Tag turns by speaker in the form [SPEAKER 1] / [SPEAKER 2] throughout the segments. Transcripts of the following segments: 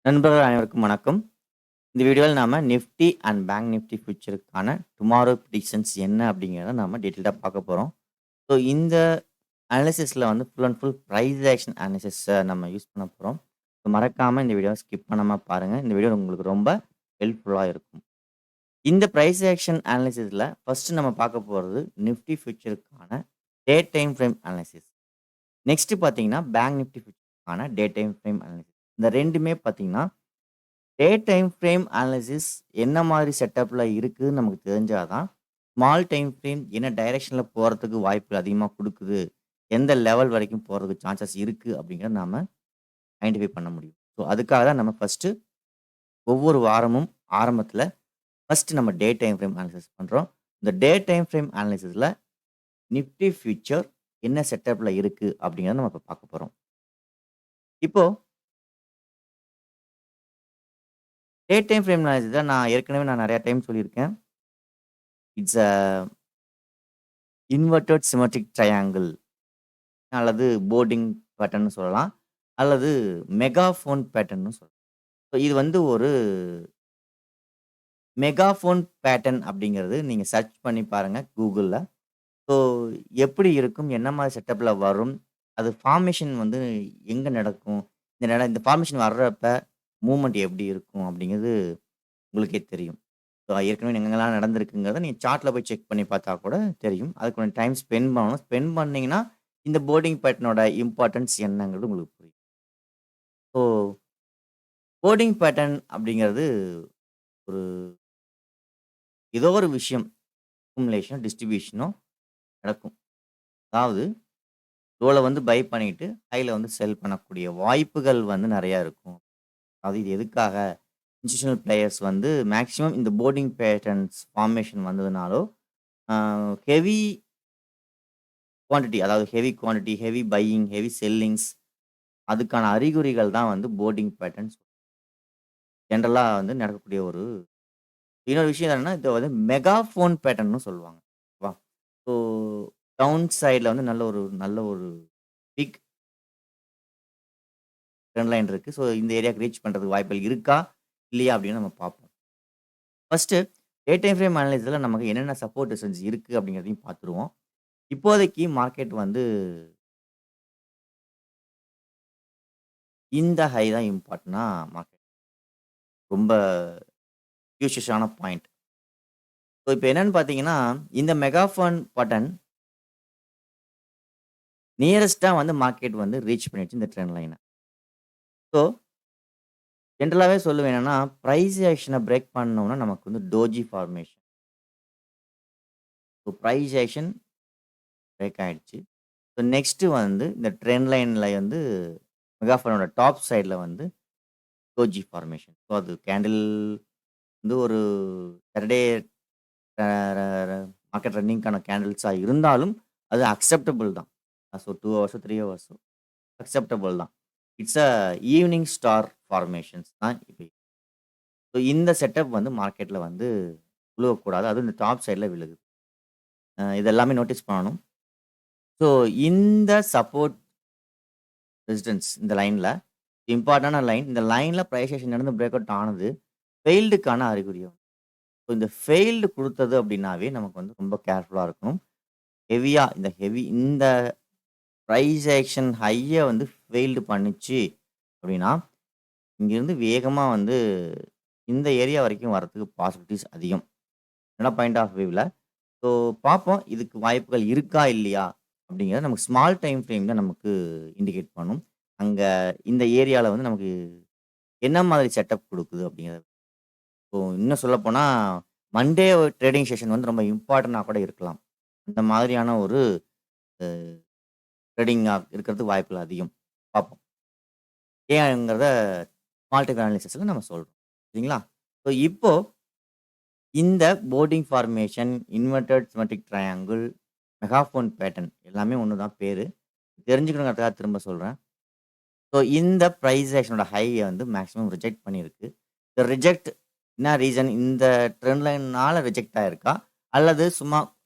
[SPEAKER 1] நண்பர்கள் அனைவருக்கும் வணக்கம். இந்த வீடியோவில் நாம நிஃப்டி அண்ட் பேங்க் நிஃப்டி ஃபியூச்சருக்கான டுமாரோ ப்ரிடிக்ஷன்ஸ் என்ன அப்படிங்கிறத நாம டீட்டெயில்டா பார்க்க போறோம். ஸோ இந்த அனாலிசிஸ்ல வந்து full and full price action analysis நம்ம யூஸ் பண்ண போறோம். ஸோ மறக்காம இந்த வீடியோவ ஸ்கிப் பண்ணாம பாருங்க. இந்த வீடியோ உங்களுக்கு ரொம்ப ஹெல்ப்ஃபுல்லா இருக்கும். இந்த பிரைஸ் ஆக்ஷன் அனாலிசிஸ்ல ஃபர்ஸ்ட் நம்ம பார்க்க போறது நிஃப்டி ஃபியூச்சருக்கான day time frame analysis. Next பார்த்தீங்கன்னா, பேங்க் நிஃப்டி ஃபியூச்சருக்கான டே டைம் ஃப்ரேம் அனாலிசிஸ். இந்த 2மே பார்த்தீங்கன்னா டே டைம் ஃப்ரேம் அனாலிசிஸ் என்ன மாதிரி செட்டப்ல இருக்குன்னு நமக்கு தெரிஞ்சா தான், ஸ்மால் டைம் ஃப்ரேம் என்ன டைரக்ஷன்ல போறதுக்கு வாய்ப்பு அதிகமா குடுக்குது, எந்த லெவல் வரைக்கும் போறதுக்கு சான்சஸ் இருக்கு அப்படிங்கிறத நாம ஐடென்டிஃபை பண்ண முடியும். ஸோ அதுக்காக தான் நம்ம ஃபர்ஸ்ட்டு ஒவ்வொரு வாரமும் ஆரம்பத்தில ஃபர்ஸ்ட் நம்ம டே டைம் ஃப்ரேம் அனாலிசிஸ் பண்றோம். இந்த டே டைம் ஃப்ரேம் அனாலிசிஸ்ல நிஃப்டி ஃபியூச்சர் என்ன செட்டப்ல இருக்கு அப்படிங்கிறத நம்ம இப்ப பார்க்க போறோம். இப்போ டே டைம் ஃப்ரேம் அனாலிசிஸ்ல நான் ஏற்கனவே நெறைய டைம் சொல்லியிருக்கேன். It's a inverted symmetric triangle அல்லது போர்டிங் பேட்டர்ன்னு சொல்லலாம். அல்லது மெகாஃபோன் பேட்டர்ன்னு சொல்லலாம். ஸோ இது வந்து ஒரு மெகாஃபோன் பேட்டர்ன் அப்படிங்கிறது நீங்க சர்ச் பண்ணி பாருங்க Googleல. ஸோ எப்படி இருக்கும்? என்ன மாரி செட்டப்ல வரும்? அது ஃபார்மேஷன் வந்து எங்க நடக்கும்? இந்த ஃபார்மேஷன் வர்றப்ப மூவ்மெண்ட் எப்படி இருக்கும்? அப்படிங்கிறது உங்களுக்கே தெரியும். ஸோ ஏற்கனவே எங்கெங்கலாம் நடந்திருக்குங்கிறத நீங்க சார்ட்ல போய் செக் பண்ணி பார்த்தா கூட தெரியும். அதுக்கு கொஞ்சம் டைம் ஸ்பெண்ட் பண்ணணும். ஸ்பெண்ட் பண்ணீங்கன்னா, இந்த போர்டிங் பேட்டர்னோட இம்பார்ட்டன்ஸ் என்னங்கிறது உங்களுக்கு புரியும். ஸோ போர்டிங் பேட்டர்ன் அப்படிங்கிறது ஒரு ஏதோ ஒரு விஷயம் அக்குமுலேஷனோ, டிஸ்ட்ரிபியூஷனோ நடக்கும். அதாவது லோல வந்து பை பண்ணிட்டு, ஹைல வந்து செல் பண்ணக்கூடிய வாய்ப்புகள் வந்து நெறையா இருக்கும். அது இது எதுக்காக? இன்ஸ்டிடியூஷனல் பிளேயர்ஸ் வந்து மேக்ஸிமம் இந்த போர்டிங் பேட்டர்ன்ஸ் ஃபார்மேஷன் வந்ததுனாலோ, அ ஹெவி குவான்டிட்டி அதாவது heavy quantity, heavy buying, heavy sellings அதுக்கான அறிகுறிகள் தான் வந்து போர்டிங் பேட்டர்ன்ஸ். ஜெனரலா வந்து நடக்கக்கூடிய ஒரு இன்னொரு விஷயம் என்னன்னா, இத வந்து மெகாஃபோன் பேட்டர்ன்னு சொல்லுவாங்க. வா ஸோ டவுன் சைட்ல வந்து நல்ல ஒரு பிக் ட்ரெண்ட் லைன் இருக்கு. ஸோ இந்த ஏரியாக்கு ரீச் பண்றதுக்கு வாய்ப்புகள் இருக்கா? இல்லையா? அப்படின்னு நம்ம பார்ப்போம். ஃபர்ஸ்ட்டு டே டைம் ஃப்ரேம் அனலைசிஸ்ல நமக்கு என்னென்ன சப்போர்ட் ரெசிஸ்டன்ஸ் இருக்கு அப்படிங்கிறதையும் பார்த்துருவோம். இப்போதைக்கு மார்க்கெட் வந்து இந்த ஹை தான் இம்பார்ட்டன்ட்னா மார்க்கெட் ரொம்ப ஹியூஜியஸான பாயிண்ட். ஸோ இப்ப என்னன்னு பார்த்தீங்கன்னா, இந்த மெகாஃபோன் பட்டன் நியரஸ்ட்டா வந்து மார்க்கெட் வந்து ரீச் பண்ணிடுச்சு இந்த ட்ரெண்ட் லைன. ஸோ ஜென்ரலாவே சொல்லுவேன் என்னன்னா, பிரைஸ் ஆக்ஷன பிரேக் பண்ணோம்னா நமக்கு வந்து doji formation. So price action break ஆயிடுச்சு. ஸோ நெக்ஸ்ட் வந்து இந்த ட்ரெண்ட் லைன்ல வந்து மெகாஃபோனோட டாப் சைட்ல வந்து டோஜி ஃபார்மேஷன். ஸோ அது கேண்டில் வந்து ஒரு பெர் டே அ ர ர மார்க்கெட் ரன்னிங்க்கான கேண்டில்ஸா இருந்தாலும், அது அக்செப்டபிள் தான். ஸோ 2 ஹவர்ஸோ, 3 ஹவர்ஸோ அக்செப்டபிள் தான். It's a evening star formations தான் இப்ப. ஸோ இந்த செட்டப் வந்து மார்க்கெட்ல வந்து விழுவக்கூடாது. அதுவும் இந்த டாப் சைட்ல விழுகுது. இது எல்லாமே நோட்டீஸ் பண்ணணும். ஸோ இந்த சப்போர்ட் ரெசிஸ்டன்ஸ் இந்த லைன்ல இம்பார்ட்டன்டான லைன். இந்த லைன்ல பிரைஸ் ஆக்ஷன் நடந்து பிரேக் அவுட் ஆனது ஃபெயில்டுக்கான அறிகுறியாகும். ஸோ இந்த ஃபெயில்டு குடுத்தது அப்படின்னாவே நமக்கு வந்து ரொம்ப கேர்ஃபுல்லா இருக்கணும். இந்த பிரைஸ் ஆக்ஷன் ஹைய வந்து ஃபெயில்டு பண்ணுச்சு அப்படின்னா, இங்கிருந்து வேகமா வந்து இந்த ஏரியா வரைக்கும் வரதுக்கு பாசிபிலிட்டீஸ் அதிகம். என்னோட பாயிண்ட் ஆஃப் வியூல. ஸோ பார்ப்போம். இதுக்கு வாய்ப்புகள் இருக்கா? இல்லையா? அப்படிங்கிறத நமக்கு ஸ்மால் டைம் ஃப்ரேம்ல நமக்கு இண்டிகேட் பண்ணும். அங்க இந்த ஏரியால வந்து நமக்கு என்ன மாதிரி செட்டப் குடுக்குது அப்படிங்கிறது. ஸோ இன்னும் சொல்லப்போனா, மண்டே ட்ரேடிங் செஷன் வந்து ரொம்ப இம்பார்ட்டன்ட்டா கூட இருக்கலாம். அந்த மாதிரியான ஒரு அ ட்ரேடிங்கா இருக்கிறதுக்கு வாய்ப்புகள் அதிகம். பார்ப்போம். ஏன்ங்கிறத ஸ்மால் டைம் அனாலிசிஸ்ல நம்ம சொல்றோம். சரிங்களா? ஸோ இப்போ இந்த boarding formation, inverted symmetric triangle, megaphone pattern எல்லாமே ஒண்ணு தான் பேரு. தெரிஞ்சுக்கணுங்கிறதுக்காக திரும்ப சொல்றேன். ஸோ இந்த பிரைஸ் ஆக்ஷனோட ஹைய வந்து மேக்ஸிமம் ரிஜெக்ட் பண்ணியிருக்கு. இந்த ரிஜெக்ட் என்ன ரீசன்? இந்த ட்ரெண்ட் லைன்னால ரிஜெக்ட் ஆயிருக்கா? அல்லது சும்மா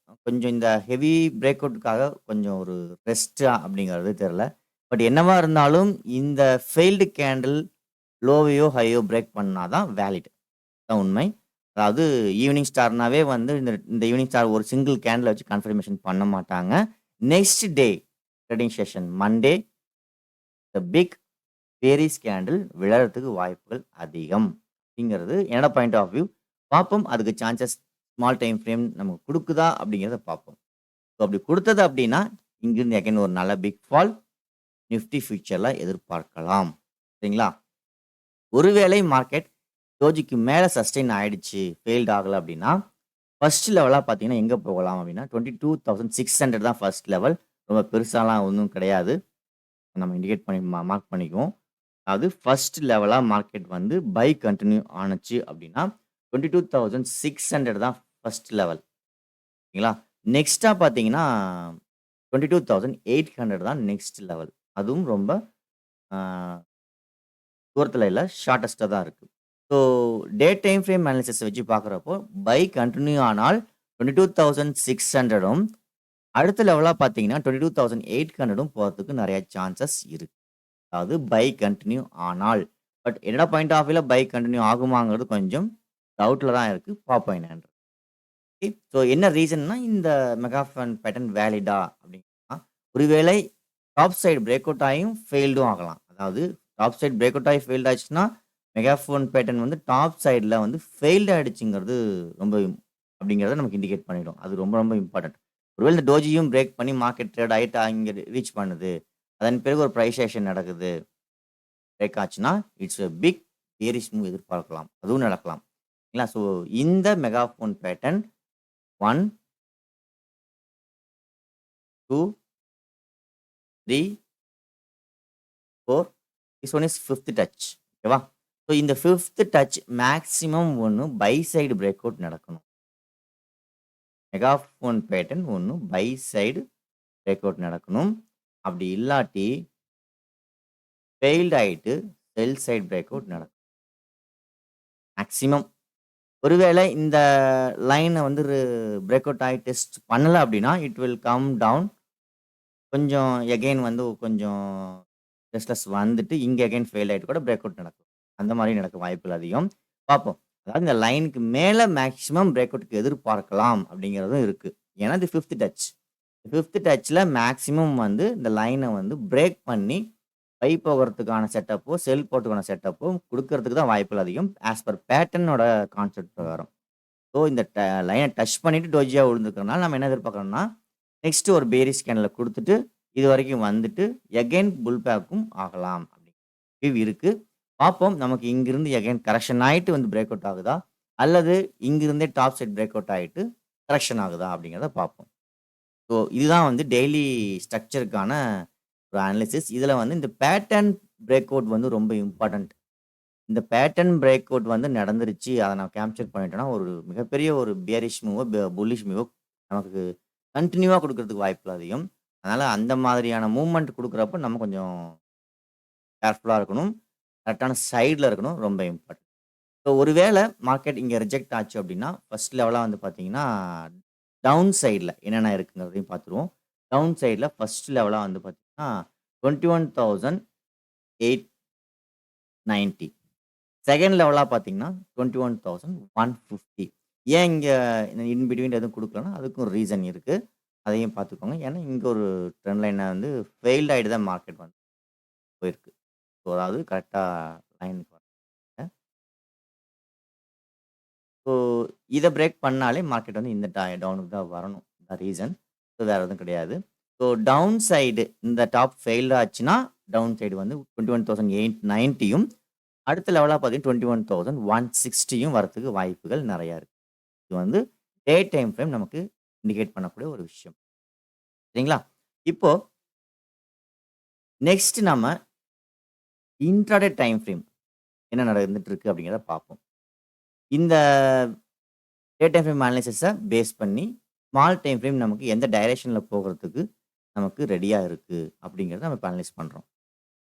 [SPEAKER 1] கொஞ்சம் இந்த ஹெவி பிரேக் அவுட்‌க்காக கொஞ்சம் ஒரு ரெஸ்ட்டா அப்படிங்கிறது தெரியல. பட் என்னவா இருந்தாலும் இந்த ஃபெயில்டு கேண்டில் லோவையோ, ஹையோ பிரேக் பண்ணா தான் வேலிட். அதான் உண்மை. அதாவது ஈவினிங் ஸ்டார்னாவே வந்து இந்த இந்த ஈவினிங் ஸ்டார் ஒரு சிங்கிள் கேண்டில வச்சு கன்ஃபர்மேஷன் பண்ண மாட்டாங்க. Next day trading session Monday the big bearish candle விழறதுக்கு வாய்ப்புகள் அதிகம். அப்படிங்கிறது என்னோட பாயிண்ட் ஆஃப் வியூ. பார்ப்போம். அதுக்கு சான்சஸ் ஸ்மால் டைம் ஃப்ரேம் நமக்கு குடுக்குதா அப்படிங்கிறத பார்ப்போம். ஸோ அப்படி குடுத்தது அப்படின்னா, இங்கிருந்து அகைன் ஒரு நல்ல பிக் ஃபால் நிஃப்டி ஃபியூச்சர்ல எதிர்பார்க்கலாம். சரிங்களா? ஒருவேளை மார்க்கெட் டோஜிக்கு மேல சஸ்டெயின் ஆயிடுச்சு, ஃபெயில்ட் ஆகல அப்படின்னா, ஃபர்ஸ்ட் லெவலா பார்த்தீங்கன்னா எங்க போகலாம் அப்படின்னா, 22,600 தான் ஃபர்ஸ்ட் லெவல். ரொம்ப பெருசாலாம் ஒண்ணும் கிடையாது. நம்ம இண்டிகேட் பண்ணி மார்க் பண்ணிக்குவோம். அதாவது ஃபர்ஸ்ட் லெவலா மார்க்கெட் வந்து பை கன்டின்யூ ஆனுச்சு அப்படின்னா, 22,600 தான் ஃபர்ஸ்ட் லெவல். சரிங்களா? நெக்ஸ்ட்டா பார்த்தீங்கன்னா, 22,800 தான் நெக்ஸ்ட் லெவல். அதுவும் ரொம்ப அ தூரத்தில இல்ல, ஷார்ட்டஸ்ட்டா தான் இருக்கு. So day time frame analysis வச்சு பார்க்குறப்போ, பை கன்டின்யூ ஆனால் 22,600ம் அடுத்த லெவலா பார்த்தீங்கன்னா, 22,800ம் போறதுக்கு நெறைய சான்சஸ் இருக்கு. அதாவது பை கன்டின்யூ ஆனால். பட் என்னோட பாயிண்ட் ஆஃப் வியூல பை கன்டின்யூ ஆகுமாங்கிறது கொஞ்சம் டவுட்ல தான் இருக்கு. பார்ப்போம் என்னன்னு. ஓகே. ஸோ என்ன ரீசன்னா இந்த மெகா ஃபண்ட் பேட்டர்ன் வேலிடா அப்படின்னா, ஒருவேளை டாப் சைடு பிரேக் அவுட் ஆகியும் ஃபெயில்டும் ஆகலாம். அதாவது டாப் சைடு பிரேக் அவுட் ஆகி ஃபெயில்ட் ஆச்சுன்னா, மெகா ஃபண்ட் பேட்டர்ன் வந்து டாப் சைடுல வந்து ஃபெயில்ட் ஆயிடுச்சுங்கிறது ரொம்ப அப்படிங்கிறத நமக்கு இண்டிகேட் பண்ணிடும். அது ரொம்ப ரொம்ப இம்பார்ட்டன்ட். ஒருவேளை இந்த டோஜியும் பிரேக் பண்ணி மார்க்கெட் ட்ரேட் ஆயிட்டு இங்க ரீச் பண்ணுது. அதன் பிறகு ஒரு பிரைஸ் ஆக்ஷன் நடக்குது. பிரேக் ஆச்சுன்னா, it's a big bearish move எதிர்பார்க்கலாம். அதுவும் நடக்கலாம். சரிங்களா? ஸோ இந்த megaphone pattern 1, 2, 3, 4 this one is 5த் டச். ஓகேவா? ஸோ இந்த 5த் டச் மேக்ஸிமம் ஒண்ணு பை சைடு பிரேக் அவுட் நடக்கணும். மெகா ஃபோன் பேட்டர்ன் ஒண்ணு பை சைடு பிரேக் அவுட் நடக்கணும். அப்படி இல்லாட்டி ஃபெயில்ட் ஆயிட்டு செல் சைடு பிரேக் அவுட் நடக்கும். மேக்ஸிமம். ஒருவேளை இந்த லைன வந்து பிரேக் அவுட் ஆயி டெஸ்ட் பண்ணல அப்படின்னா, இட் வில் கம் டவுன். கொஞ்சம் எகைன் வந்து கொஞ்சம் ரெஸ்ட்லெஸ் வந்துட்டு, இங்க அகைன் ஃபெயில் ஆயிட்டு கூட பிரேக் அவுட் நடக்கும். அந்த மாரி நடக்க வாய்ப்புகள் அதிகம். பார்ப்போம். அதாவது இந்த லைனுக்கு மேல மேக்ஸிமம் பிரேக் அவுட்க்கு எதிர்பார்க்கலாம் அப்படிங்கிறதும் இருக்கு. ஏன்னா இது 5த் டச். 5த் டச்ல மேக்ஸிமம் வந்து இந்த லைன வந்து பிரேக் பண்ணி பை போகறதுக்கான செட்டப்போ, செல் போறதுக்கான செட்டப்போ குடுக்கறதுக்கு தான் வாய்ப்புகள் அதிகம். ஆஸ் பர் பேட்டர்னோட கான்செப்ட் பிரகாரம். ஸோ இந்த லைன டச் பண்ணிட்டு டோஜியா விழுந்திருக்கிறனால நம்ம என்ன எதிர்பார்க்குறோம்னா, நெக்ஸ்ட் ஒரு பேரிஷ் கேண்டில குடுத்துட்டு, இதுவரைக்கும் வந்துட்டு எகைன் புல் பேக்கும் ஆகலாம். வியூ இருக்கு. பார்ப்போம். நமக்கு இங்கிருந்து எகைன் கரெக்ஷன் ஆயிட்டு வந்து பிரேக் அவுட் ஆகுதா? அல்லது இங்கிருந்தே டாப் சைட் பிரேக் அவுட் ஆயிட்டு கரெக்ஷன் ஆகுதா? அப்படிங்கிறத பார்ப்போம். ஸோ இதுதான் வந்து டெய்லி ஸ்ட்ரக்சர்க்கான ஒரு அனாலிசிஸ். இதுல வந்து இந்த பேட்டர்ன் பிரேக் அவுட் வந்து ரொம்ப இம்பார்ட்டன்ட். இந்த பேட்டர்ன் பிரேக் அவுட் வந்து நடந்துருச்சு. அத நான் கேப்சர் பண்ணிட்டேன்னா, ஒரு மிகப்பெரிய ஒரு பியரிஷ் மூவோ, புல்லிஷ் மூவோ நமக்கு கன்டினியூவா குடுக்கறதுக்கு வாய்ப்புகள் அதிகம். அதனால அந்த மாதிரியான மூவ்மெண்ட் குடுக்குறப்ப நம்ம கொஞ்சம் கேர்ஃபுல்லா இருக்கணும். கரெக்ட்டான சைட்ல இருக்கணும். ரொம்ப இம்பார்ட்டன்ட். ஸோ ஒருவேள மார்க்கெட் இங்க ரிஜெக்ட் ஆச்சு அப்படின்னா, ஃபர்ஸ்ட் லெவலா வந்து பார்த்தீங்கன்னா, டவுன் சைட்ல என்னென்ன இருக்குங்கிறதையும் பார்த்துருவோம். டவுன் சைட்ல ஃபர்ஸ்ட் லெவலா வந்து பார்த்தீங்கன்னா, 21,890. செகண்ட் லெவலா பார்த்தீங்கன்னா, 21,150. ஏன் இங்க இன் பிட்வீன் எதுவும் குடுக்கலன்னா, அதுக்கும் ரீசன் இருக்கு. அதையும் பார்த்துக்கோங்க. ஏன்னா, இங்க ஒரு ட்ரெண்ட் லைன வந்து ஃபெயில்ட் ஆயிட்டு தான் மார்க்கெட் வந்து போயிருக்கு. ஸோ அதாவது கரெக்ட்டா லைனுக்கு வரல. ஸோ இத பிரேக் பண்ணாலே மார்க்கெட் வந்து இந்த டவுனுக்கு தான் வரணும். அதான் ரீசன். ஸோ வேற எதுவும் கிடையாது. ஸோ டவுன் சைடு இந்த டாப் ஃபெயில் ஆச்சுன்னா, டவுன் சைடு வந்து 21,890யும் அடுத்த லெவலா பார்த்தீங்கன்னா 21,160யும் வரதுக்கு வாய்ப்புகள் நெறையா இருக்கு. இது வந்து டே டைம் ஃப்ரேம் நமக்கு இண்டிகேட் பண்ணக்கூடிய ஒரு விஷயம். சரிங்களா? இப்போ நெக்ஸ்ட் நம்ம இன்ட்ராடே டைம் ஃப்ரேம் என்ன நடந்துட்டு இருக்கு அப்படிங்கிறத பார்ப்போம். இந்த day time frame analysis base பண்ணி ஸ்மால் டைம் ஃப்ரேம் நமக்கு எந்த டைரக்ஷன்ல போகறதுக்கு நமக்கு ரெடியா இருக்கு அப்படிங்கிறத நம்ம இப்ப அனலைஸ் பண்றோம்.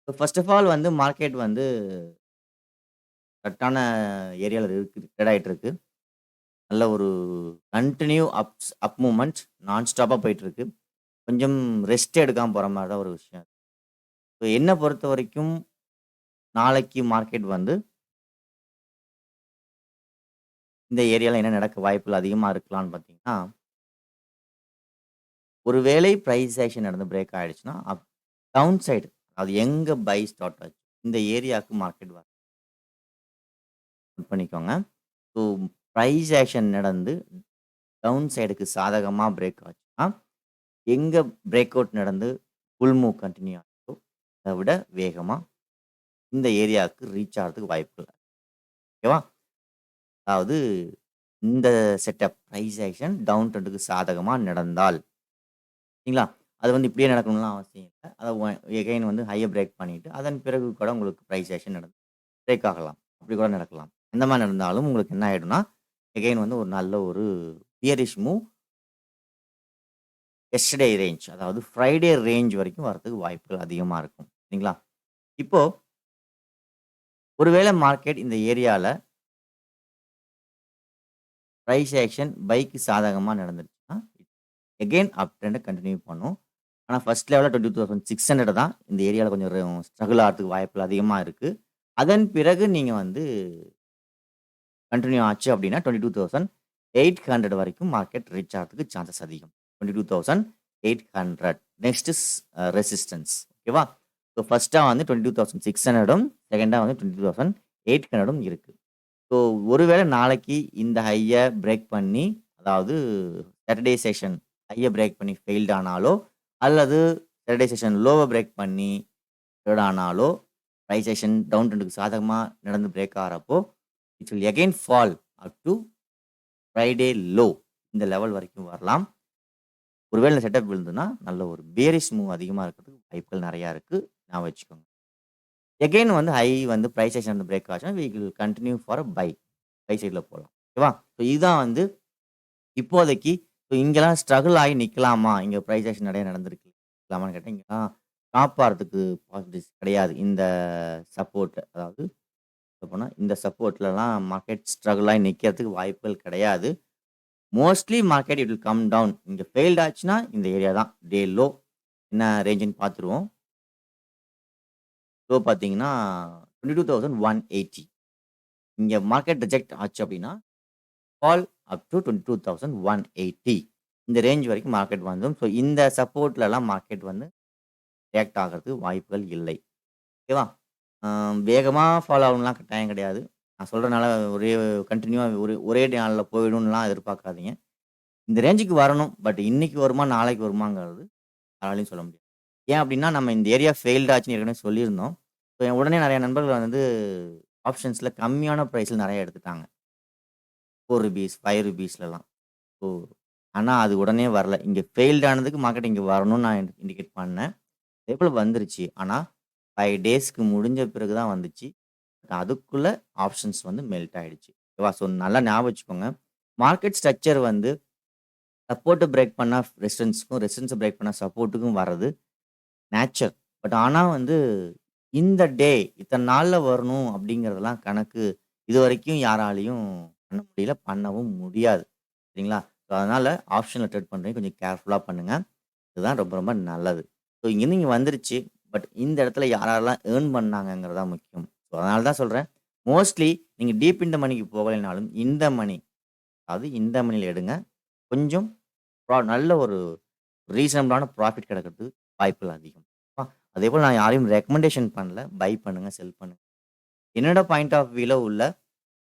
[SPEAKER 1] ஃபர்ஸ்ட் ஆஃப் ஆல் வந்து மார்க்கெட் வந்து கரெக்ட்டான ஏரியால இருக்கு ட்ரேட் ஆயிட்டு இருக்கு. நல்ல ஒரு கன்டின்யூ அப் மூவ்மெண்ட் நான் ஸ்டாப்பா போயிட்டுருக்கு. கொஞ்சம் ரெஸ்ட் எடுக்காம போற மாரி தான் ஒரு விஷயம். இப்ப என்ன பொறுத்தவரைக்கும் நாளைக்கு மார்க்கெட் வந்து இந்த ஏரியால என்ன நடக்க வாய்ப்புகள் அதிகமா இருக்கலாம்னு பார்த்தீங்கன்னா, ஒருவேளை பிரைஸ் ஆக்ஷன் நடந்து பிரேக் ஆயிடுச்சுன்னா, டவுன் சைடு அது எங்க பை ஸ்டார்ட் ஆச்சு. இந்த ஏரியாவுக்கு மார்க்கெட் நோட் பண்ணிக்கோங்க. ஸோ பிரைஸ் ஆக்ஷன் நடந்து டவுன் சைடுக்கு சாதகமா பிரேக் ஆச்சுன்னா, எங்க பிரேக் அவுட் நடந்து புல் மூவ் கன்டின்யூ ஆச்சோ, அத விட வேகமா இந்த ஏரியாவுக்கு ரீச் ஆகுறதுக்கு வாய்ப்புகள். ஓகேவா? அதாவது இந்த செட்டப் பிரைஸ் ஆக்ஷன் டவுன் ட்ரெண்டுக்கு சாதகமா நடந்தால், சரிங்களா? அது வந்து இப்படியே நடக்கணும்லாம் அவசியம் இல்ல. அத எகைன் வந்து ஹைய பிரேக் பண்ணிட்டு, அதன் பிறகு கூட உங்களுக்கு பிரைஸ் ஆக்ஷன் பிரேக் ஆகலாம். அப்படி கூட நடக்கலாம். எந்த மாரி நடந்தாலும் உங்களுக்கு என்ன ஆயிடும்னா, எகைன் வந்து ஒரு நல்ல ஒரு பியரிஷ் மூவ் எஸ்டர்டே ரேஞ்ச் அதாவது ஃப்ரைடே ரேஞ்ச் வரைக்கும் வரதுக்கு வாய்ப்புகள் அதிகமா இருக்கும். சரிங்களா? இப்போ ஒருவேளை மார்க்கெட் இந்த ஏரியால பிரைஸ் ஆக்ஷன் பைக்கு சாதகமா நடந்துருச்சுன்னா, எகைன் அப் ட்ரெண்ட கன்டின்யூ பண்ணும். ஆனா ஃபர்ஸ்ட் லெவல்ல 22,600 தான் இந்த ஏரியால கொஞ்சம் ஸ்ட்ரகிள் ஆகுறதுக்கு வாய்ப்புகள் அதிகமா இருக்கு. அதன் பிறகு நீங்க வந்து கன்டின்யூ ஆச்சு அப்படின்னா 22,800 வரைக்கும் மார்க்கெட் ரீச் ஆகுறதுக்கு சான்சஸ் அதிகம். 22,800 நெக்ஸ்ட் இஸ் ரெசிஸ்டன்ஸ். ஓகேவா? ஸோ ஃபர்ஸ்ட்டா வந்து 22,600ம் செகண்டா வந்து 22,800ம் இருக்கு. ஸோ ஒருவேளை நாளைக்கு இந்த ஹைய பிரேக் பண்ணி, அதாவது சாட்டர்டே செஷன் ஹைய பிரேக் பண்ணி ஃபெயில்ட் ஆனாலோ, அல்லது சாட்டர்டே செஷன் லோவ பிரேக் பண்ணி ட்ரேட் ஆனாலோ, பிரைஸ் செஷன் டவுன் ட்ரெண்டுக்கு சாதகமா நடந்து பிரேக் ஆகுறப்போ, it will again fall up to Friday low. இந்த லெவல் வரைக்கும் வரலாம். ஒருவேளை இந்த செட்டப் விழுந்ததுன்னா, நல்ல ஒரு பேரிஷ் மூவ் அதிகமா இருக்கிறதுக்கு வாய்ப்புகள் நெறையா இருக்கு. ஞாபகம் வச்சுக்கோங்க. எகைன் வந்து ஹை வந்து பிரைஸ் செஷன் வந்து பிரேக் ஆச்சுன்னா, we will continue for a buy. Buy சைட்ல போலாம். ஓகேவா? ஸோ இதுதான் வந்து இப்போதைக்கு இங்கலாம் ஸ்ட்ரகிள் ஆகி நிக்கலாமா? இங்க பிரைஸ் ஆக்ஷன் நெறைய நடந்திருக்கு. நிக்கலாமான்னு கேட்டா, இங்கலாம் ஸ்டாப் ஆறதுக்கு பாசிபிலிட்டிஸ் கிடையாது. இந்த சப்போர்ட் அதாவது சொல்லப்போனா இந்த சப்போர்ட்லலாம் மார்க்கெட் ஸ்ட்ரகிள் ஆகி நிக்கிறதுக்கு வாய்ப்புகள் கிடையாது. Mostly market it will come down. இங்க ஃபெயில்ட் ஆச்சுன்னா, இந்த ஏரியா தான். டே லோ என்ன ரேஞ்சுன்னு பார்த்துருவோம். லோ பார்த்தீங்கன்னா, 22,180. இங்க மார்க்கெட் ரிஜெக்ட் ஆச்சு அப்படின்னா, ஃபால் அப் டூ 22,180. இந்த ரேஞ்ச் வரைக்கும் மார்க்கெட் வந்துரும். ஸோ இந்த சப்போர்ட்லலாம் மார்க்கெட் வந்து ரியாக்ட் ஆகுறதுக்கு வாய்ப்புகள் இல்லை. ஓகேவா? அ வேகமா ஃபாலோ ஆகணும்லாம் கட்டாயம் கிடையாது. நான் சொல்றனால ஒரே கன்டினியூவா ஒரே நாள்ல போயிடும்லாம் எதிர்பார்க்காதீங்க. இந்த ரேஞ்சுக்கு வரணும். பட் இன்னைக்கு வருமா, நாளைக்கு வருமாங்கிறது யாராலயும் சொல்ல முடியாது. ஏன் அப்டின்னா, நம்ம இந்த ஏரியா ஃபெயில்ட் ஆச்சுன்னு ஏற்கனவே சொல்லியிருந்தோம். ஸோ உடனே நெறைய நண்பர்கள் வந்து ஆப்ஷன்ஸ்ல கம்மியான பிரைஸ்ல நெறைய எடுத்துட்டாங்க. ₹4 ₹5லலாம். ஸோ ஆனா அது உடனே வரல. இங்க ஃபெயில்ட் ஆனதுக்கு மார்க்கெட் இங்க வரணும்னு நான் இண்டிகேட் பண்ணேன். அதேபோல வந்துருச்சு. ஆனா 5 டேஸ்க்கு முடிஞ்ச பிறகு தான் வந்துச்சு. அதுக்குள்ள ஆப்ஷன்ஸ் வந்து மெல்ட் ஆயிடுச்சு. ஓகேவா? ஸோ நல்லா ஞாபகம் வச்சுக்கோங்க. மார்க்கெட் ஸ்ட்ரக்சர் வந்து சப்போர்ட்ட பிரேக் பண்ணா ரெசிஸ்டன்ஸ்க்கும், ரெசிஸ்டன்ஸ பிரேக் பண்ணா சப்போர்ட்டுக்கும் வர்றது நேச்சர். பட் ஆனா வந்து இந்த டே இத்தன நாள்ல வரணும் அப்படிங்கிறதெல்லாம் கணக்கு இதுவரைக்கும் யாராலயும் பண்ண முடியல, பண்ணவும் முடியாது. சரிங்களா? ஸோ அதனால ஆப்ஷன்ல ட்ரேட் பண்றீங்க கொஞ்சம் கேர்ஃபுல்லா பண்ணுங்க. இதுதான் ரொம்ப ரொம்ப நல்லது. ஸோ இங்கேருந்து இங்க வந்துருச்சு. பட் இந்த இடத்துல யாரெல்லாம் ஏர்ன் பண்ணாங்கங்கிறது தான் முக்கியம். ஸோ அதனால தான் சொல்றேன். மோஸ்ட்லி நீங்க டீப் இந்த மணிக்கு போகலைனாலும் இந்த மணி அதாவது இந்த மணில எடுங்க. கொஞ்சம் நல்ல ஒரு ரீசனபிளான ப்ராஃபிட் கிடைக்கிறதுக்கு வாய்ப்புகள் அதிகம். அதேபோல நான் யாரையும் ரெக்கமெண்டேஷன் பண்ணல. பை பண்ணுங்க, செல் பண்ணுங்க. என்னோட பாயிண்ட் ஆஃப் வியூல உள்ள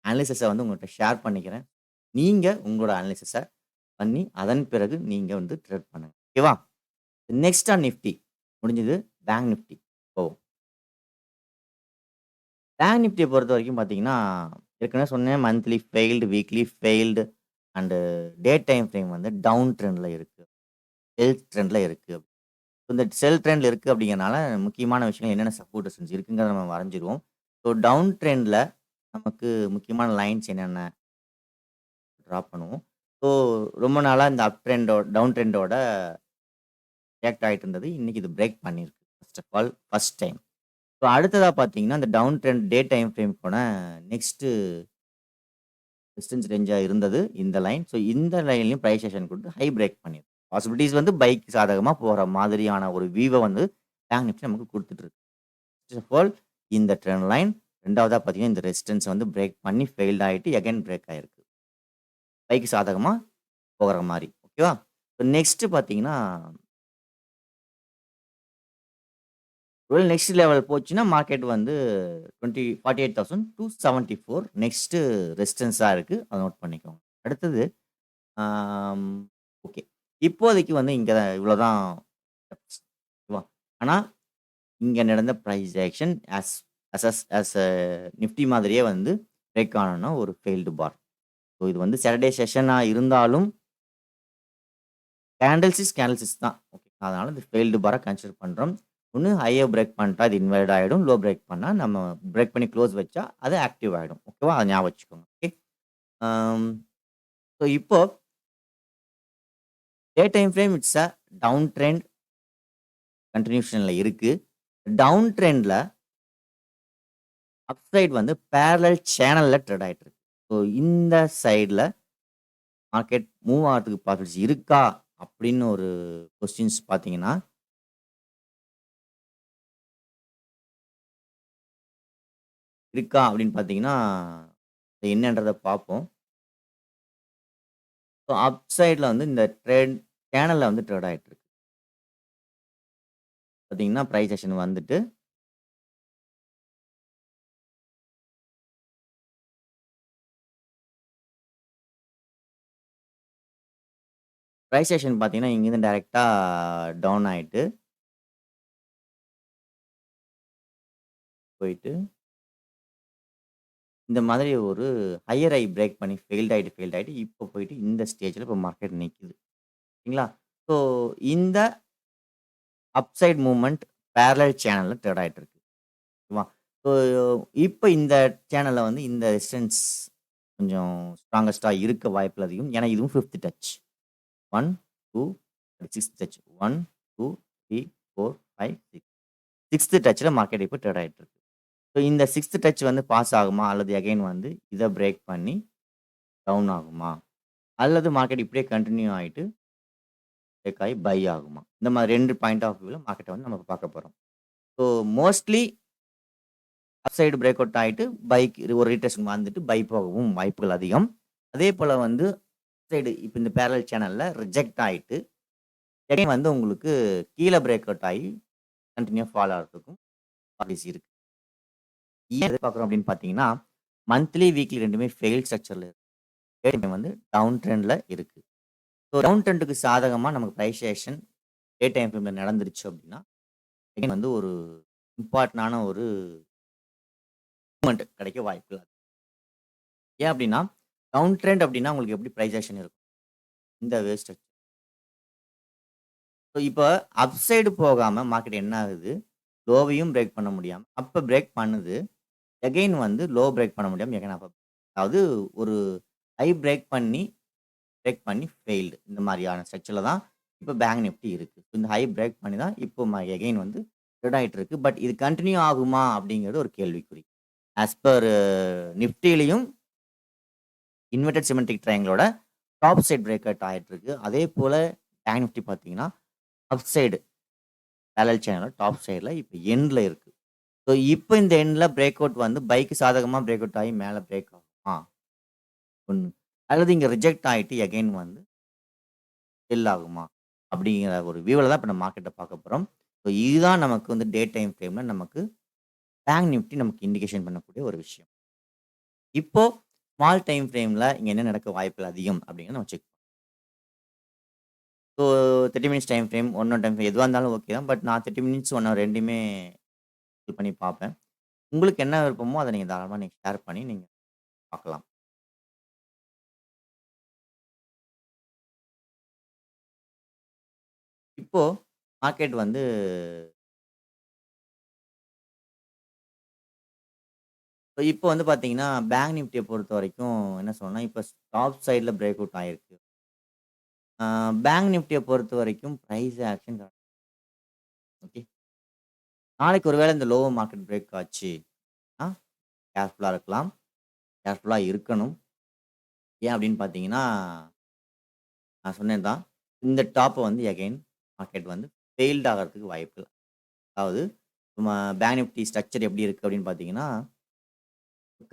[SPEAKER 1] அனாலிசிஸ வந்து உங்கள்ட்ட ஷேர் பண்ணிக்கிறேன். நீங்க உங்களோட அனாலிசிஸ பண்ணி, அதன் பிறகு நீங்க வந்து ட்ரேட் பண்ணுங்க. ஓகேவா? நெக்ஸ்ட்டா நிஃப்டி முடிஞ்சது. பேங்க் நிஃப்டி போவோம். பேங்க் நிஃப்டிய பொறுத்தவரைக்கும் பார்த்தீங்கன்னா, ஏற்கனவே சொன்னேன் monthly failed, weekly failed and day time frame வந்து டவுன் ட்ரெண்ட்ல இருக்கு. செல் ட்ரெண்ட்ல இருக்கு. இந்த செல் ட்ரெண்ட்ல இருக்கு அப்படிங்கிறனால, முக்கியமான விஷயங்கள் என்னென்ன சப்போர்ட் ரெசிஸ்டன்ஸ் இருக்குங்கிறத நம்ம வரைஞ்சிருவோம். ஸோ டவுன் ட்ரெண்ட்ல நமக்கு முக்கியமான லைன்ஸ் என்னென்ன ட்ரா பண்ணுவோம். ஸோ ரொம்ப நாளா இந்த அப் ட்ரெண்டோட டவுன் ட்ரெண்டோட ரியாக்ட் ஆயிட்டு இருந்தது. இன்னைக்கு இது பிரேக் பண்ணியிருக்கு. First of all first time. So அடுத்ததா பார்த்தீங்கன்னா, இந்த டவுன் ட்ரெண்ட் டே டைம் ஃப்ரேம்க்கான நெக்ஸ்ட் ரெசிஸ்டன்ஸ் ரேஞ்சா இருந்தது இந்த லைன். ஸோ இந்த லைன்லயும் பிரைஸ் ஆக்ஷன் குடுத்து ஹை பிரேக் பண்ணியிருக்கு. பாசிபிலிட்டீஸ் வந்து பைக்கு சாதகமா போற மாதிரியான ஒரு வியூவ வந்து பேங்க் நிஃப்டி நமக்கு குடுத்துட்டு இருக்கு. ஃபர்ஸ்ட் ஆஃப் ஆல் இந்த ட்ரெண்ட் லைன். 2வதா பார்த்தீங்கன்னா, இந்த ரெசிஸ்டன்ஸ் வந்து பிரேக் பண்ணி ஃபெயில்ட் ஆயிட்டு அகைன் பிரேக் ஆயிருக்கு. பைக்கு சாதகமா போகுற மாரி. ஓகேவா? நெக்ஸ்ட் பார்த்தீங்கன்னா, ஒருவேள நெக்ஸ்ட் லெவல் போச்சுன்னா, மார்க்கெட் வந்து 48,274 நெக்ஸ்ட் ரெசிஸ்டன்ஸா இருக்கு. அத நோட் பண்ணிக்கோங்க. அடுத்தது ஆம் ஓகே. இப்போதைக்கு வந்து இங்க தான் இவ்வளோ தான் ஸ்டெப்ஸ். ஓகேவா? ஆனா, இங்க நடந்த price action as a Nifty மாதிரியே வந்து பிரேக் ஆனோம்னா ஒரு ஃபெயில்டு பார். ஸோ இது வந்து சாட்டர்டே செஷனா இருந்தாலும் கேண்டில்ஸ் தான். ஓகே. அதனால இந்த ஃபெயில்டு பாரா கன்சிடர் பண்றோம். ஒண்ணு ஹைய பிரேக் பண்ணிட்டா அது இன்வாலிட் ஆயிடும். லோ பிரேக் பண்ணா நம்ம பிரேக் பண்ணி க்ளோஸ் வச்சா அது ஆக்டிவ் ஆயிடும். ஓகேவா? அத ஞாபகம் வச்சுக்கோங்க. ஓகே. ஆம். ஸோ இப்போ day time frame it's a down trend கன்டினியூஷன்ல இருக்கு. டவுன் ட்ரெண்ட்ல அப் சைட் வந்து பேரலல் சேனல்ல ட்ரேட் ஆயிட்டு இருக்கு. ஸோ இந்த சைட்ல மார்க்கெட் மூவ் ஆகுறதுக்கு பாசிபிலிட்டிஸ் இருக்கா? அப்படின்னு ஒரு கொஸ்டின்ஸ் பார்த்தீங்கன்னா, இருக்கா அப்படின்னு பார்த்தீங்கன்னா, அது என்னன்றத பார்ப்போம். ஸோ அப் சைட்ல வந்து இந்த ட்ரெண்ட் சேனல்ல வந்து ட்ரேட் ஆயிட்டு இருக்கு. பார்த்தீங்கன்னா, பிரைஸ் ஆக்ஷன் வந்துட்டு பிரைஸ் ஆக்ஷன் பார்த்தீங்கன்னா, இங்கேருந்து டைரக்ட்டா டவுன் ஆயிட்டு, போயிட்டு இந்த மாதிரி ஒரு ஹையர் ஐ பிரேக் பண்ணி ஃபெயில்ட் ஆயிட்டு இப்போ போயிட்டு இந்த ஸ்டேஜ்ல இப்போ மார்க்கெட் நிக்குது. சரிங்களா? ஸோ இந்த அப்சைட் மூவ்மெண்ட் பேரலல் சேனல்ல ட்ரேட் ஆயிட்டு இருக்கு. ஓகேவா? ஸோ இப்ப இந்த சேனல்ல வந்து இந்த ரெசிஸ்டன்ஸ் கொஞ்சம் ஸ்ட்ராங்கஸ்ட்டா இருக்க வாய்ப்புகள் அதிகம். ஏன்னா இதுவும் 5த் டச். 1, 2, 6த் டச். 1, 2, 3, 4, 5, 6. 6த் டச்ல மார்க்கெட் இப்ப ட்ரேட் ஆயிட்டு இருக்கு. ஸோ இந்த 6த் டச் வந்து பாஸ் ஆகுமா? அல்லது அகைன் வந்து இத பிரேக் பண்ணி டவுன் ஆகுமா? அல்லது மார்க்கெட் இப்படியே கன்டின்யூ ஆயிட்டு பிரேக் ஆயி பை ஆகுமா? இந்த மாரி 2 பாயிண்ட் ஆஃப் வியூல மார்க்கெட்ட வந்து நம்ம பார்க்க போறோம். ஸோ மோஸ்ட்லி அப் சைடு பிரேக் அவுட் ஆயிட்டு பைக்கு ஒரு ரீட்ரேஷன் வந்துட்டு பை போகவும் வாய்ப்புகள் அதிகம். அதேபோல வந்து சைடு இப்ப இந்த பேரலல் சேனல்ல ரிஜெக்ட் ஆயிட்டு, எகைன் வந்து உங்களுக்கு கீழ பிரேக் அவுட் ஆயி கன்டினியூவா ஃபால் ஆகுறதுக்கும் பாலிசி இருக்கு. ஏன் எதிர்பார்க்குறோம் அப்படின்னு பார்த்தீங்கன்னா, மந்த்லி, வீக்லி 2மே ஃபெயில் ஸ்ட்ரக்சர்ல இருக்கு. வந்து டவுன் ட்ரெண்ட்ல இருக்கு. ஸோ டவுன் ட்ரெண்டுக்கு சாதகமா நமக்கு பிரைஸ் ஆக்ஷன் டே டைம் ஃப்ரேம்ல நடந்துருச்சு அப்படின்னா, எகைன் வந்து ஒரு இம்பார்ட்டன்டான ஒரு மூவ்மெண்ட் கிடைக்க வாய்ப்புகள் அதிகம். ஏன் அப்படின்னா, டவுன் ட்ரெண்ட் அப்படின்னா உங்களுக்கு எப்படி பிரைஸ் ஆக்ஷன் இருக்கும்? இந்த வேவ் ஸ்ட்ரக்சர். ஸோ இப்ப அப் சைடு போகாம மார்க்கெட் என்ன ஆகுது? லோவையும் பிரேக் பண்ண முடியாம, அப்ப பிரேக் பண்ணுது. எகைன் வந்து லோ பிரேக் பண்ண முடியாம எகைன் அப்ப அதாவது ஒரு ஹை பிரேக் பண்ணி ஃபெயில்டு. இந்த மாரியான ஸ்ட்ரக்சர்ல தான் இப்ப பேங்க் நிஃப்டி இருக்கு. இந்த ஹை பிரேக் பண்ணி தான் இப்போ எகைன் வந்து ட்ரேட் ஆயிட்டு இருக்கு. பட் இது கன்டின்யூ ஆகுமா? அப்படிங்கிறது ஒரு கேள்விக்குறி. ஆஸ் பெர் நிஃப்டிலயும் இன்வெர்டட் சிமெட்ரிக் ட்ரையாங்கிளோட டாப் சைட் பிரேக் அவுட் ஆயிட்டு இருக்கு. அதேபோல பேங்க் நிஃப்டி பார்த்தீங்கன்னா, அப் சைடு பேரலல் சேனலோட டாப் சைட்ல இப்ப எண்ட்ல இருக்கு. ஸோ இப்ப இந்த எண்ட்ல பிரேக் அவுட் வந்து பைக்கு சாதகமா பிரேக் அவுட் ஆயி மேல பிரேக் ஆகுமா? 1 அல்லது இங்க ரிஜெக்ட் ஆயிட்டு எகைன் வந்து செல் ஆகுமா? அப்படிங்கிற ஒரு வியூல தான் இப்ப நம்ம மார்க்கெட்ட பார்க்க போறோம். ஸோ இதுதான் நமக்கு வந்து டே டைம் ஃப்ரேம்ல நமக்கு பேங்க் நிஃப்டி நமக்கு இண்டிகேஷன் பண்ணக்கூடிய ஒரு விஷயம். இப்போ ஸ்மால் டைம் ஃப்ரேம்ல இங்க என்ன நடக்க வாய்ப்புகள் அதிகம் அப்படிங்கிறத நம்ம check so 30 minutes time frame, 1 hour time frame எதுவா இருந்தாலும் ஓகே தான். பட் நான் 30 மினிட்ஸ், 1 ஹவர் 2மே இது பண்ணி பார்ப்பேன். உங்களுக்கு என்ன விருப்பமோ அத நீங்க தாராளமா நீங்க ஷேர் பண்ணி நீங்க பார்க்கலாம். இப்போ மார்க்கெட் வந்து இப்போ வந்து பார்த்தீங்கன்னா, பேங்க் நிஃப்டிய பொறுத்தவரைக்கும் என்ன சொல்லணும்னா, இப்ப டாப் சைட்ல பிரேக் அவுட் ஆயிருக்கு. ஆ பேங்க் நிஃப்டிய பொறுத்தவரைக்கும் பிரைஸ் ஆக்ஷன் ஓகே. நாளைக்கு ஒரு வேளை இந்த லோவர் மார்க்கெட் பிரேக் ஆச்சு. ஆ கேர்ஃபுல்லா இருக்கலாம். கேர்ஃபுல்லா இருக்கணும். ஏன் அப்படின்னு பார்த்தீங்கன்னா, நான் சொன்னது தான். இந்த டாப்ப வந்து எகைன் மார்க்கெட் வந்து ஃபெயில்ட் ஆகறதுக்கு வாய்ப்பு. அதாவது பேங்க் நிஃப்டி ஸ்ட்ரக்சர் எப்படி இருக்கு அப்படின்னு பார்த்தீங்கன்னா,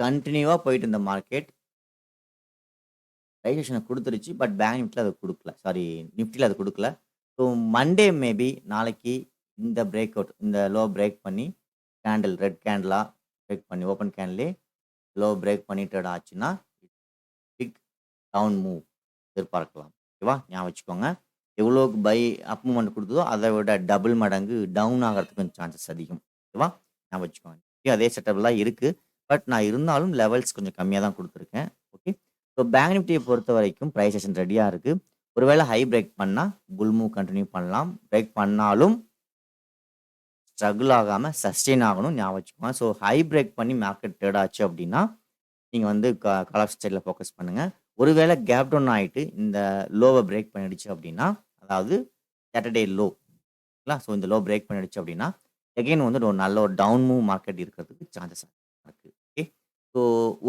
[SPEAKER 1] கன்டினியூவா போயிட்டு இருந்த மார்க்கெட் டைஜஷன குடுத்துருச்சு. பட் பேங்க் நிஃப்டில அது குடுக்கல. சாரி, நிஃப்டில அது குடுக்கல. ஸோ மண்டே மேபி நாளைக்கு இந்த பிரேக் அவுட் இந்த லோ பிரேக் பண்ணி ரெட் கேண்டிலா பிரேக் பண்ணி ஓப்பன் கேண்டிலே லோ பிரேக் பண்ணி ட்ரேட் ஆச்சுன்னா, பிக் டவுன் மூவ் எதிர்பார்க்கலாம். ஓகேவா? ஞாபகம் வச்சுக்கோங்க. எவ்வளோக்கு அப் மூவ்மெண்ட் குடுத்ததோ, அத விட டபுள் மடங்கு டவுன் ஆகறதுக்கு சான்சஸ் அதிகம். ஓகேவா? ஞாபகம் வச்சுக்கோங்க. இப்பயும் அதே செட்டப் தான் இருக்கு. பட் நான் இருந்தாலும் லெவல்ஸ் கொஞ்சம் கம்மியா தான் குடுத்துருக்கேன். ஓகே. ஸோ பேங்க் நிஃப்டிய பொறுத்தவரைக்கும் பிரைஸ் ஆக்ஷன் ரெடியா இருக்கு. ஒருவேள ஹை பிரேக் பண்ணா, புல் மூவ் கன்டின்யூ பண்ணலாம். பிரேக் பண்ணாலும் ஸ்ட்ரகிள் ஆகாம சஸ்டெயின் ஆகணும். ஞாபகம் வச்சுக்கோங்க. ஸோ ஹை பிரேக் பண்ணி மார்க்கெட் ட்ரேட் ஆச்சு அப்படின்னா, நீங்க வந்து கால் ஆஃப் ஸ்டைல்ல ஃபோக்கஸ் பண்ணுங்க. ஒருவேள கேப் டவுன் ஆயிட்டு இந்த லோவ பிரேக் பண்ணிடுச்சு அப்படின்னா, அதாவது சாட்டர்டே லோ ங்களா? ஸோ இந்த லோ பிரேக் பண்ணிடுச்சு அப்படின்னா, அகைன் வந்து ஒரு நல்ல ஒரு டவுன் மூவ் மார்க்கெட் இருக்கிறதுக்கு சான்சஸ் இருக்கு. ஓகே. ஸோ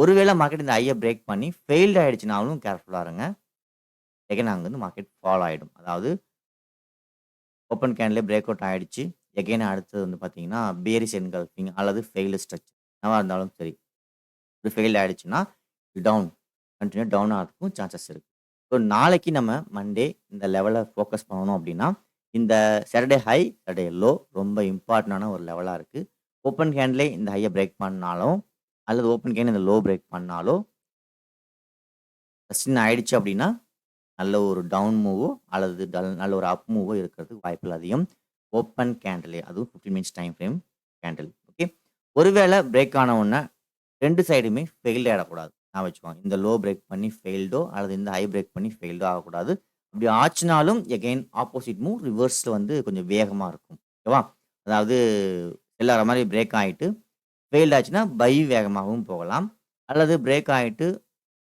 [SPEAKER 1] ஒருவேள மார்க்கெட் இந்த ஹைய பிரேக் பண்ணி ஃபெயில்ட் ஆயிடுச்சுனாலும் கேர்ஃபுல்லா இருங்க. அகைன் அங்க வந்து மார்க்கெட் ஃபால் ஆயிடும். அதாவது ஓப்பன் கேண்ட்லே பிரேக் அவுட் ஆயிடுச்சு. அகைன் அடுத்தது வந்து பார்த்தீங்கன்னா, பியரிஷ் என்கல்ஃபிங் அல்லது ஃபெயில்டு ஸ்ட்ரக்சர் என்னவா இருந்தாலும் சரி. இது ஃபெயில் ஆயிடுச்சுன்னா, டவுன் கன்டின்யூ டவுன் ஆகறதுக்கும் சான்சஸ் இருக்கு. ஸோ நாளைக்கு நம்ம மண்டே இந்த லெவல ஃபோக்கஸ் பண்ணணும் அப்படின்னா, இந்த சாட்டர்டே ஹை, சாட்டர்டே லோ ரொம்ப இம்பார்ட்டன்டான ஒரு லெவலா இருக்கு. ஓப்பன் கேண்ட்லே இந்த ஹைய பிரேக் பண்ணாலும், அல்லது ஓப்பன் கேண்ட் இந்த லோ பிரேக் பண்ணாலோ, சஸ்டெயின் ஆயிடுச்சு அப்படின்னா, நல்ல ஒரு டவுன் மூவோ அல்லது நல்ல ஒரு அப் மூவோ இருக்கிறதுக்கு வாய்ப்புகள் அதிகம். ஓப்பன் கேண்டிலே அதுவும் 15 minutes time frame candle. Okay. ஒருவேள பிரேக் ஆன உடனே 2 சைடுமே ஃபெயில்ட் ஆயிடக்கூடாது. ஞாபகம் வச்சுக்கோங்க. இந்த லோ பிரேக் பண்ணி ஃபெயில்டோ அல்லது இந்த ஹை பிரேக் பண்ணி ஃபெயில்டோ ஆகக்கூடாது. அப்படி ஆச்சுனாலும் எகைன் ஆப்போசிட் மூவ் ரிவர்ஸ்ல வந்து கொஞ்சம் வேகமா இருக்கும். ஓகேவா? அதாவது செல் ஆற மாரி பிரேக் ஆயிட்டு ஃபெயில்ட் ஆச்சுன்னா, பை வேகமாகவும் போகலாம். அல்லது பிரேக் ஆயிட்டு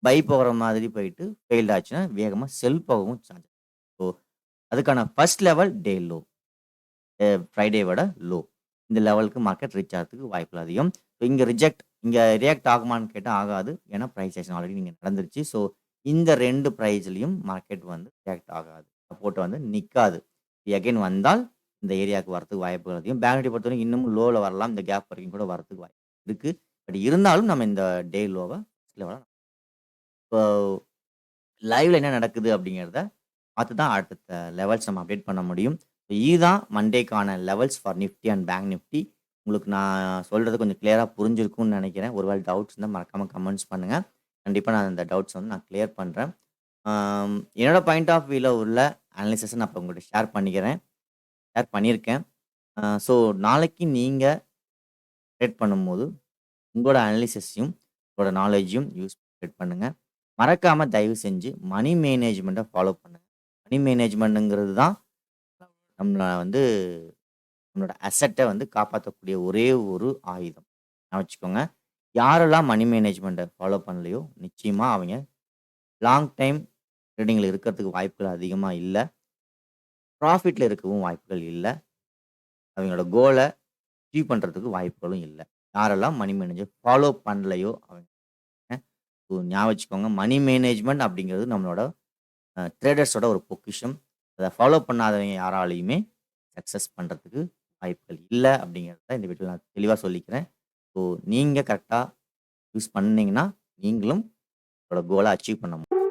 [SPEAKER 1] பை போகுற மாதிரி போயிட்டு ஃபெயில்ட் ஆச்சுன்னா, வேகமா செல் போகவும் சான்ஸ். ஸோ அதுக்கான ஃபர்ஸ்ட் லெவல் டே லோ. ஃப்ரைடேவோட லோ. இந்த லெவலுக்கு மார்க்கெட் ரீச் ஆகறதுக்கு வாய்ப்புகள் அதிகம். ஸோ இங்க ரியாக்ட் ஆகுமான்னு கேட்டா ஆகாது. ஏன்னா பிரைஸ் ஆக்ஷன் ஆல்ரெடி நீங்க நடந்துருச்சு. ஸோ இந்த 2 பிரைஸ்லயும் மார்க்கெட் வந்து ரியாக்ட் ஆகாது. சப்போர்ட் வந்து நிக்காது. எகைன் வந்தால் இந்த ஏரியாவுக்கு வரதுக்கு வாய்ப்புகள் அதிகம். பேங்க் நிஃப்டி பொறுத்தவரைக்கும் இன்னமும் லோல வரலாம். இந்த கேப் வரைக்கும் கூட வரதுக்கு வாய்ப்பு இருக்கு. பட் இருந்தாலும் நம்ம இந்த டே லோவ லெவல இப்போ லைவ்ல என்ன நடக்குது அப்படிங்கிறத பார்த்து தான் அடுத்த லெவல்ஸ் நம்ம அப்டேட் பண்ண முடியும். இதுதான் மண்டேக்கான levels for Nifty and bank Nifty. உங்களுக்கு நான் சொல்றது கொஞ்சம் கிளியரா புரிஞ்சிருக்கும்னு நெனைக்கிறேன். ஒரு வேள டவுட்ஸ் இருந்தா மறக்காம கமெண்ட்ஸ் பண்ணுங்க. கண்டிப்பா நான் அந்த டவுட்ஸ் வந்து நான் கிளியர் பண்றேன். என்னோட பாயிண்ட் ஆஃப் வியூல உள்ள அனாலிசிஸ நான் இப்ப உங்கள்ட்ட ஷேர் பண்ணியிருக்கேன். ஸோ நாளைக்கு நீங்க ட்ரேட் பண்ணும்போது உங்களோட அனாலிசிஸையும், உங்களோட நாலேட்ஜையும் ட்ரேட் பண்ணுங்க. மறக்காம தயவு செஞ்சு மணி மேனேஜ்மென்ட்ட ஃபாலோ பண்ணுங்க. மணி மேனேஜ்மென்ட்ங்கிறது தான் நம்மள வந்து நம்மளோட அசெட்ட வந்து காப்பாத்தக்கூடிய ஒரே ஒரு ஆயுதம். ஞாபகம் வச்சுக்கோங்க. யாரெல்லாம் மணி மேனேஜ்மென்ட்ட ஃபாலோ பண்ணலையோ, நிச்சயமா அவைங்க லாங் டைம் ட்ரேடிங்ல இருக்கிறதுக்கு வாய்ப்புகள் அதிகமா இல்ல. ப்ராஃபிட்ல இருக்கவும் வாய்ப்புகள் இல்ல. அவங்களோட கோல அச்சீவ் பண்றதுக்கு வாய்ப்புகளும் இல்ல. யாரெல்லாம் மணி மேனேஜர் ஃபாலோ பண்ணலையோ அவங்க ஞாபகம் வச்சுக்கோங்க. மணி மேனேஜ்மென்ட் அப்படிங்கிறது நம்மளோட ட்ரேடர்ஸோட ஒரு பொக்கிஷம். அத ஃபாலோ பண்ணாதவங்க யாராலயுமே சக்சஸ் பண்றதுக்கு வாய்ப்புகள் இல்ல அப்படிங்கிறத இந்த வீடியோல நான் தெளிவா சொல்லிக்கிறேன். ஸோ நீங்க கரெக்ட்டா யூஸ் பண்ணீங்கன்னா, நீங்களும் உங்களோட கோல அச்சீவ் பண்ண முடியும்.